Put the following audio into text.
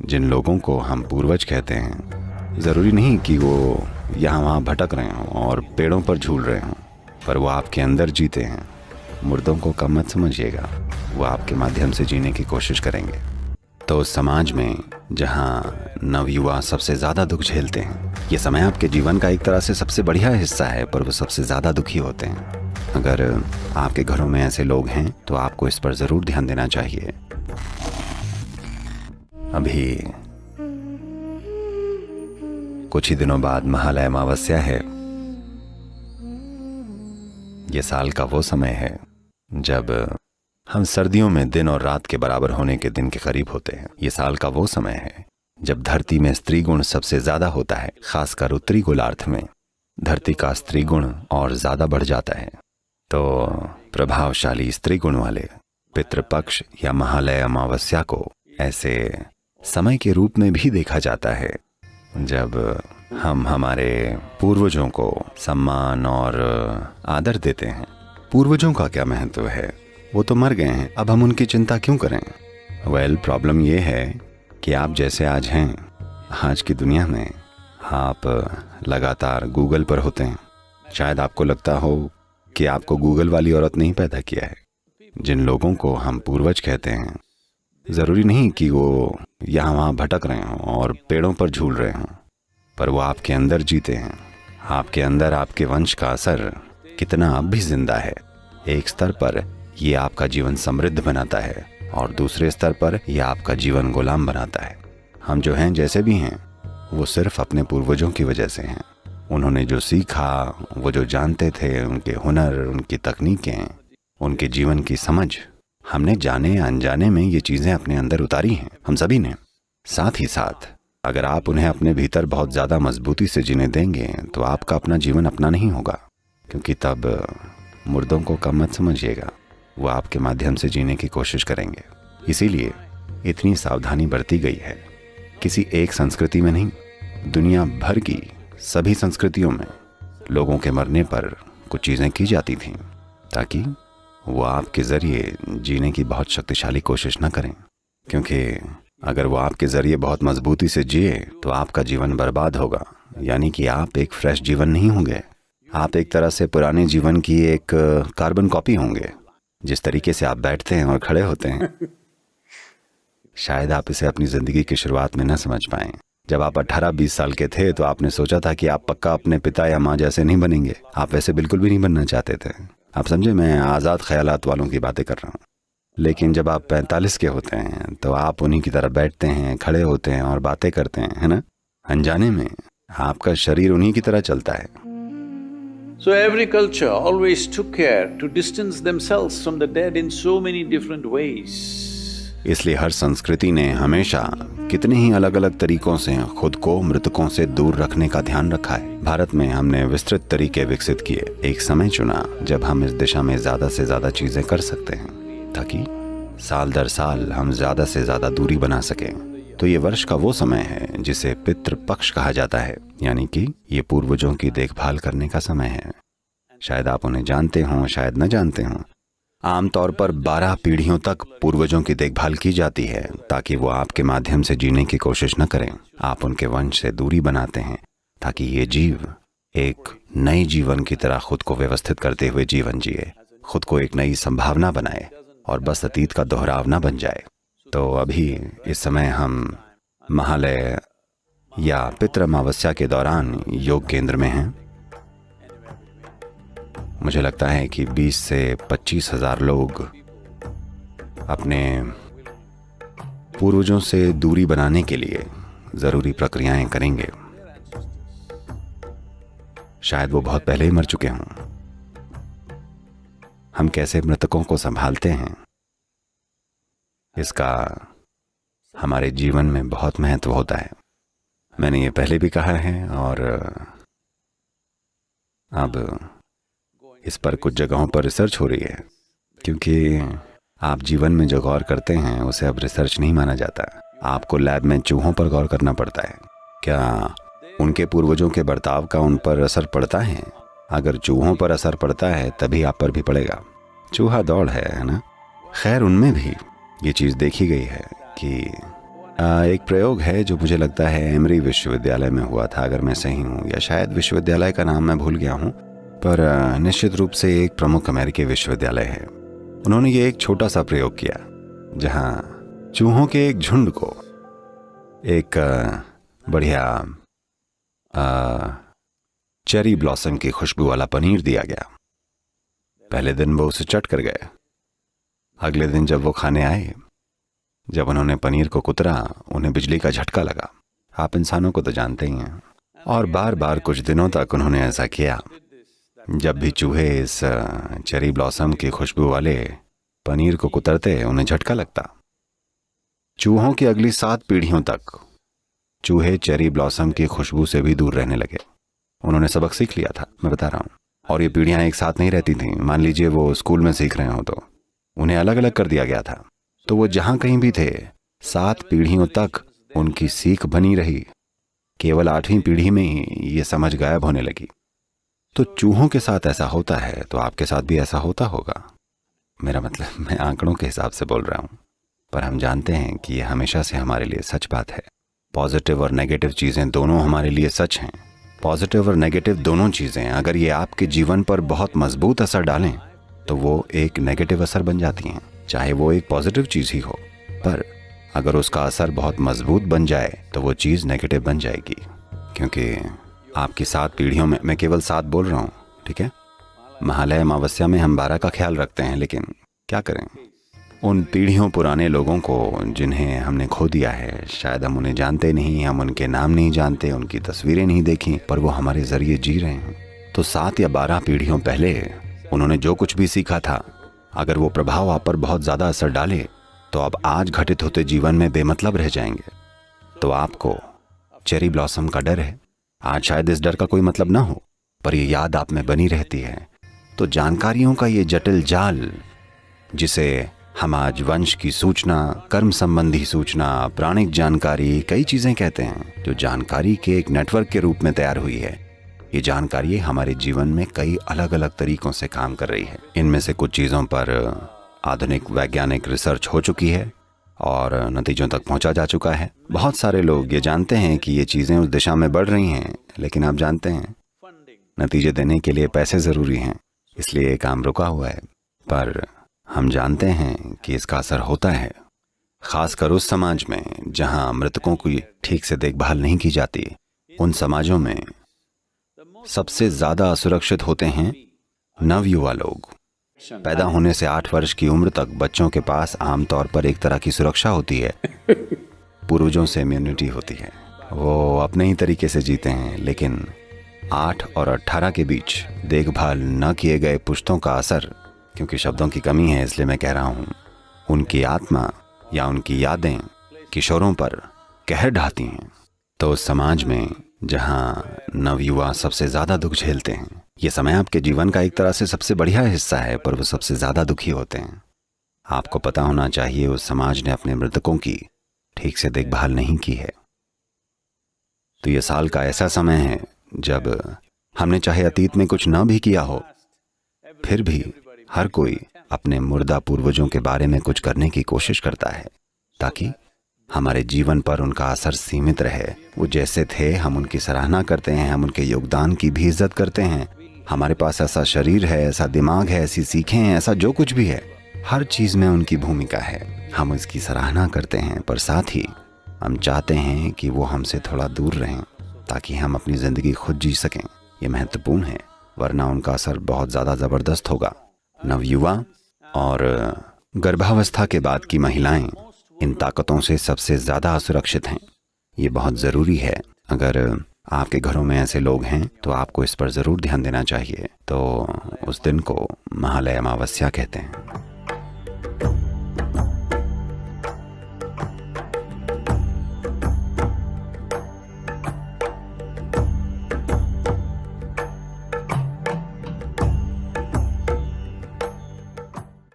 जिन लोगों को हम पूर्वज कहते हैं, ज़रूरी नहीं कि वो यहाँ वहाँ भटक रहे हों और पेड़ों पर झूल रहे हों, पर वो आपके अंदर जीते हैं। मुर्दों को कम मत समझिएगा, वो आपके माध्यम से जीने की कोशिश करेंगे। तो उस समाज में जहाँ नवयुवा सबसे ज़्यादा दुख झेलते हैं, ये समय आपके जीवन का एक तरह से सबसे बढ़िया हिस्सा है, पर वो सबसे ज़्यादा दुखी होते हैं। अगर आपके घरों में ऐसे लोग हैं तो आपको इस पर ज़रूर ध्यान देना चाहिए। अभी कुछ ही दिनों बाद महालय अमावस्या है। ये साल का वो समय है जब हम सर्दियों में दिन और रात के बराबर होने के दिन के करीब होते हैं। ये साल का वो समय है जब धरती में स्त्री गुण सबसे ज्यादा होता है, खासकर उत्तरी गोलार्ध में धरती का स्त्री गुण और ज्यादा बढ़ जाता है। तो प्रभावशाली स्त्री गुण वाले पितृपक्ष या महालय अमावस्या को ऐसे समय के रूप में भी देखा जाता है जब हम हमारे पूर्वजों को सम्मान और आदर देते हैं। पूर्वजों का क्या महत्व है, वो तो मर गए हैं, अब हम उनकी चिंता क्यों करें। वेल, प्रॉब्लम ये है कि आप जैसे आज हैं, आज की दुनिया में आप लगातार गूगल पर होते हैं। शायद आपको लगता हो कि आपको गूगल वाली औरत नहीं पैदा किया है। जिन लोगों को हम पूर्वज कहते हैं, ज़रूरी नहीं कि वो यहाँ वहाँ भटक रहे हों और पेड़ों पर झूल रहे हों, पर वो आपके अंदर जीते हैं। आपके अंदर आपके वंश का असर कितना अब भी जिंदा है। एक स्तर पर ये आपका जीवन समृद्ध बनाता है और दूसरे स्तर पर यह आपका जीवन गुलाम बनाता है। हम जो हैं, जैसे भी हैं, वो सिर्फ अपने पूर्वजों की वजह से हैं। उन्होंने जो सीखा, वो जो जानते थे, उनके हुनर, उनकी तकनीकें, उनके जीवन की समझ, हमने जाने या अनजाने में ये चीज़ें अपने अंदर उतारी हैं, हम सभी ने। साथ ही साथ अगर आप उन्हें अपने भीतर बहुत ज़्यादा मजबूती से जीने देंगे तो आपका अपना जीवन अपना नहीं होगा, क्योंकि तब मुर्दों को कम मत समझिएगा, वो आपके माध्यम से जीने की कोशिश करेंगे। इसीलिए इतनी सावधानी बरती गई है। किसी एक संस्कृति में नहीं, दुनिया भर की सभी संस्कृतियों में लोगों के मरने पर कुछ चीज़ें की जाती थीं ताकि वो आपके ज़रिए जीने की बहुत शक्तिशाली कोशिश न करें। क्योंकि अगर वो आपके ज़रिए बहुत मजबूती से जिए तो आपका जीवन बर्बाद होगा, यानी कि आप एक फ्रेश जीवन नहीं होंगे। आप एक तरह से पुराने जीवन की एक कार्बन कॉपी होंगे। जिस तरीके से आप बैठते हैं और खड़े होते हैं, शायद आप इसे अपनी ज़िंदगी की शुरुआत में न समझ पाएं। जब आप 18-20 साल के थे तो आपने सोचा था कि आप पक्का अपने पिता या माँ जैसे नहीं बनेंगे। आप वैसे बिल्कुल भी नहीं बनना चाहते थे। आप समझे, मैं आज़ाद ख्यालात वालों की बातें कर रहा हूँ। लेकिन जब आप 45 के होते हैं तो आप उन्हीं की तरह बैठते हैं, खड़े होते हैं और बातें करते हैं, है ना। अनजाने में आपका शरीर उन्हीं की तरह चलता है। So every culture always took care to distance themselves from the dead in so many different ways. इसलिए हर संस्कृति ने हमेशा कितने ही अलग अलग तरीकों से खुद को मृतकों से दूर रखने का ध्यान रखा है। भारत में हमने विस्तृत तरीके विकसित किए। एक समय चुना जब हम इस दिशा में ज्यादा से ज्यादा चीजें कर सकते हैं ताकि साल दर साल हम ज्यादा से ज्यादा दूरी बना सकें। तो ये वर्ष का वो समय है जिसे पितृपक्ष कहा जाता है, यानी कि ये पूर्वजों की देखभाल करने का समय है। शायद आप उन्हें जानते हों, शायद न जानते हों। आमतौर पर 12 पीढ़ियों तक पूर्वजों की देखभाल की जाती है ताकि वो आपके माध्यम से जीने की कोशिश न करें। आप उनके वंश से दूरी बनाते हैं ताकि ये जीव एक नई जीवन की तरह खुद को व्यवस्थित करते हुए जीवन जिए, खुद को एक नई संभावना बनाए और बस अतीत का दोहराव न बन जाए। तो अभी इस समय हम महालय या पितृ अमावस्या के दौरान योग केंद्र में हैं। मुझे लगता है कि 20 से 25 हज़ार लोग अपने पूर्वजों से दूरी बनाने के लिए ज़रूरी प्रक्रियाएं करेंगे। शायद वो बहुत पहले ही मर चुके हों। हम कैसे मृतकों को संभालते हैं, इसका हमारे जीवन में बहुत महत्व होता है। मैंने ये पहले भी कहा है और अब इस पर कुछ जगहों पर रिसर्च हो रही है, क्योंकि आप जीवन में जो गौर करते हैं उसे अब रिसर्च नहीं माना जाता। आपको लैब में चूहों पर गौर करना पड़ता है। क्या उनके पूर्वजों के बर्ताव का उन पर असर पड़ता है? अगर चूहों पर असर पड़ता है तभी आप पर भी पड़ेगा। चूहा दौड़ है ना। खैर, उनमें भी ये चीज़ देखी गई है कि एक प्रयोग है जो मुझे लगता है एमरी विश्वविद्यालय में हुआ था, अगर मैं सही हूँ, या शायद विश्वविद्यालय का नाम मैं भूल गया हूँ, पर निश्चित रूप से एक प्रमुख अमेरिकी विश्वविद्यालय है। उन्होंने ये एक छोटा सा प्रयोग किया जहाँ चूहों के एक झुंड को एक बढ़िया चेरी ब्लॉसम की खुशबू वाला पनीर दिया गया। पहले दिन वो उसे चट कर गए। अगले दिन जब वो खाने आए, जब उन्होंने पनीर को कुतरा, उन्हें बिजली का झटका लगा। आप इंसानों को तो जानते ही हैं। और बार बार कुछ दिनों तक उन्होंने ऐसा किया। जब भी चूहे इस चेरी ब्लॉसम की खुशबू वाले पनीर को कुतरते, उन्हें झटका लगता। चूहों की अगली 7 पीढ़ियों तक चूहे चेरी ब्लॉसम की खुशबू से भी दूर रहने लगे। उन्होंने सबक सीख लिया था, मैं बता रहा हूँ। और ये पीढ़ियाँ एक साथ नहीं रहती थीं। मान लीजिए वो स्कूल में सीख रहे हो तो उन्हें अलग अलग कर दिया गया था। तो वो जहाँ कहीं भी थे, 7 पीढ़ियों तक उनकी सीख बनी रही। केवल 8वीं पीढ़ी में ही ये समझ गायब होने लगी। तो चूहों के साथ ऐसा होता है तो आपके साथ भी ऐसा होता होगा। मेरा मतलब, मैं आंकड़ों के हिसाब से बोल रहा हूँ, पर हम जानते हैं कि ये हमेशा से हमारे लिए सच बात है। पॉजिटिव और नेगेटिव चीज़ें दोनों हमारे लिए सच हैं। पॉजिटिव और नेगेटिव दोनों चीज़ें अगर ये आपके जीवन पर बहुत मजबूत असर डालें तो वो एक नेगेटिव असर बन जाती हैं, चाहे वो एक पॉजिटिव चीज़ ही हो। पर अगर उसका असर बहुत मजबूत बन जाए तो वो चीज़ नेगेटिव बन जाएगी। क्योंकि आपकी 7 पीढ़ियों में, मैं केवल 7 बोल रहा हूँ, ठीक है। महालय अमावस्या में हम 12 का ख्याल रखते हैं, लेकिन क्या करें, उन पीढ़ियों पुराने लोगों को जिन्हें हमने खो दिया है, शायद हम उन्हें जानते नहीं, हम उनके नाम नहीं जानते, उनकी तस्वीरें नहीं देखी, पर वो हमारे जरिए जी रहे हैं। तो 7 या 12 पीढ़ियों पहले उन्होंने जो कुछ भी सीखा था, अगर वो प्रभाव आप पर बहुत ज़्यादा असर डाले तो अब आज घटित होते जीवन में बेमतलब रह जाएंगे। तो आपको चेरी ब्लॉसम का डर है। आज शायद इस डर का कोई मतलब ना हो, पर ये याद आप में बनी रहती है। तो जानकारियों का ये जटिल जाल, जिसे हम आज वंश की सूचना, कर्म संबंधी सूचना, प्राणिक जानकारी, कई चीज़ें कहते हैं, जो जानकारी के एक नेटवर्क के रूप में तैयार हुई है। ये जानकारी हमारे जीवन में कई अलग अलग तरीकों से काम कर रही है। इनमें से कुछ चीज़ों पर आधुनिक वैज्ञानिक रिसर्च हो चुकी है और नतीजों तक पहुंचा जा चुका है। बहुत सारे लोग ये जानते हैं कि ये चीज़ें उस दिशा में बढ़ रही हैं, लेकिन आप जानते हैं नतीजे देने के लिए पैसे ज़रूरी हैं, इसलिए ये काम रुका हुआ है। पर हम जानते हैं कि इसका असर होता है, खासकर उस समाज में जहां मृतकों की ठीक से देखभाल नहीं की जाती। उन समाजों में सबसे ज़्यादा असुरक्षित होते हैं नवयुवा लोग। पैदा होने से 8 वर्ष की उम्र तक बच्चों के पास आमतौर पर एक तरह की सुरक्षा होती है, पूर्वजों से इम्यूनिटी होती है। वो अपने ही तरीके से जीते हैं, लेकिन 8 और 18 के बीच देखभाल न किए गए पुश्तों का असर, क्योंकि शब्दों की कमी है इसलिए मैं कह रहा हूँ, उनकी आत्मा या उनकी यादें किशोरों पर कहर ढाती हैं। तो उस समाज में जहाँ नवयुवा सबसे ज़्यादा दुख झेलते हैं, ये समय आपके जीवन का एक तरह से सबसे बढ़िया हिस्सा है, पर वो सबसे ज़्यादा दुखी होते हैं। आपको पता होना चाहिए उस समाज ने अपने मृतकों की ठीक से देखभाल नहीं की है। तो ये साल का ऐसा समय है जब हमने चाहे अतीत में कुछ न भी किया हो, फिर भी हर कोई अपने मुर्दा पूर्वजों के बारे में कुछ करने की कोशिश करता है, ताकि हमारे जीवन पर उनका असर सीमित रहे। वो जैसे थे हम उनकी सराहना करते हैं, हम उनके योगदान की भी इज्जत करते हैं। हमारे पास ऐसा शरीर है, ऐसा दिमाग है, ऐसी सीखें हैं, ऐसा जो कुछ भी है, हर चीज़ में उनकी भूमिका है। हम इसकी सराहना करते हैं, पर साथ ही हम चाहते हैं कि वो हमसे थोड़ा दूर रहें, ताकि हम अपनी ज़िंदगी खुद जी सकें। ये महत्वपूर्ण है, वरना उनका असर बहुत ज़्यादा ज़बरदस्त होगा। नवयुवा और गर्भावस्था के बाद की महिलाएं इन ताकतों से सबसे ज़्यादा असुरक्षित हैं। ये बहुत ज़रूरी है। अगर आपके घरों में ऐसे लोग हैं तो आपको इस पर ज़रूर ध्यान देना चाहिए। तो उस दिन को महालय अमावस्या कहते हैं।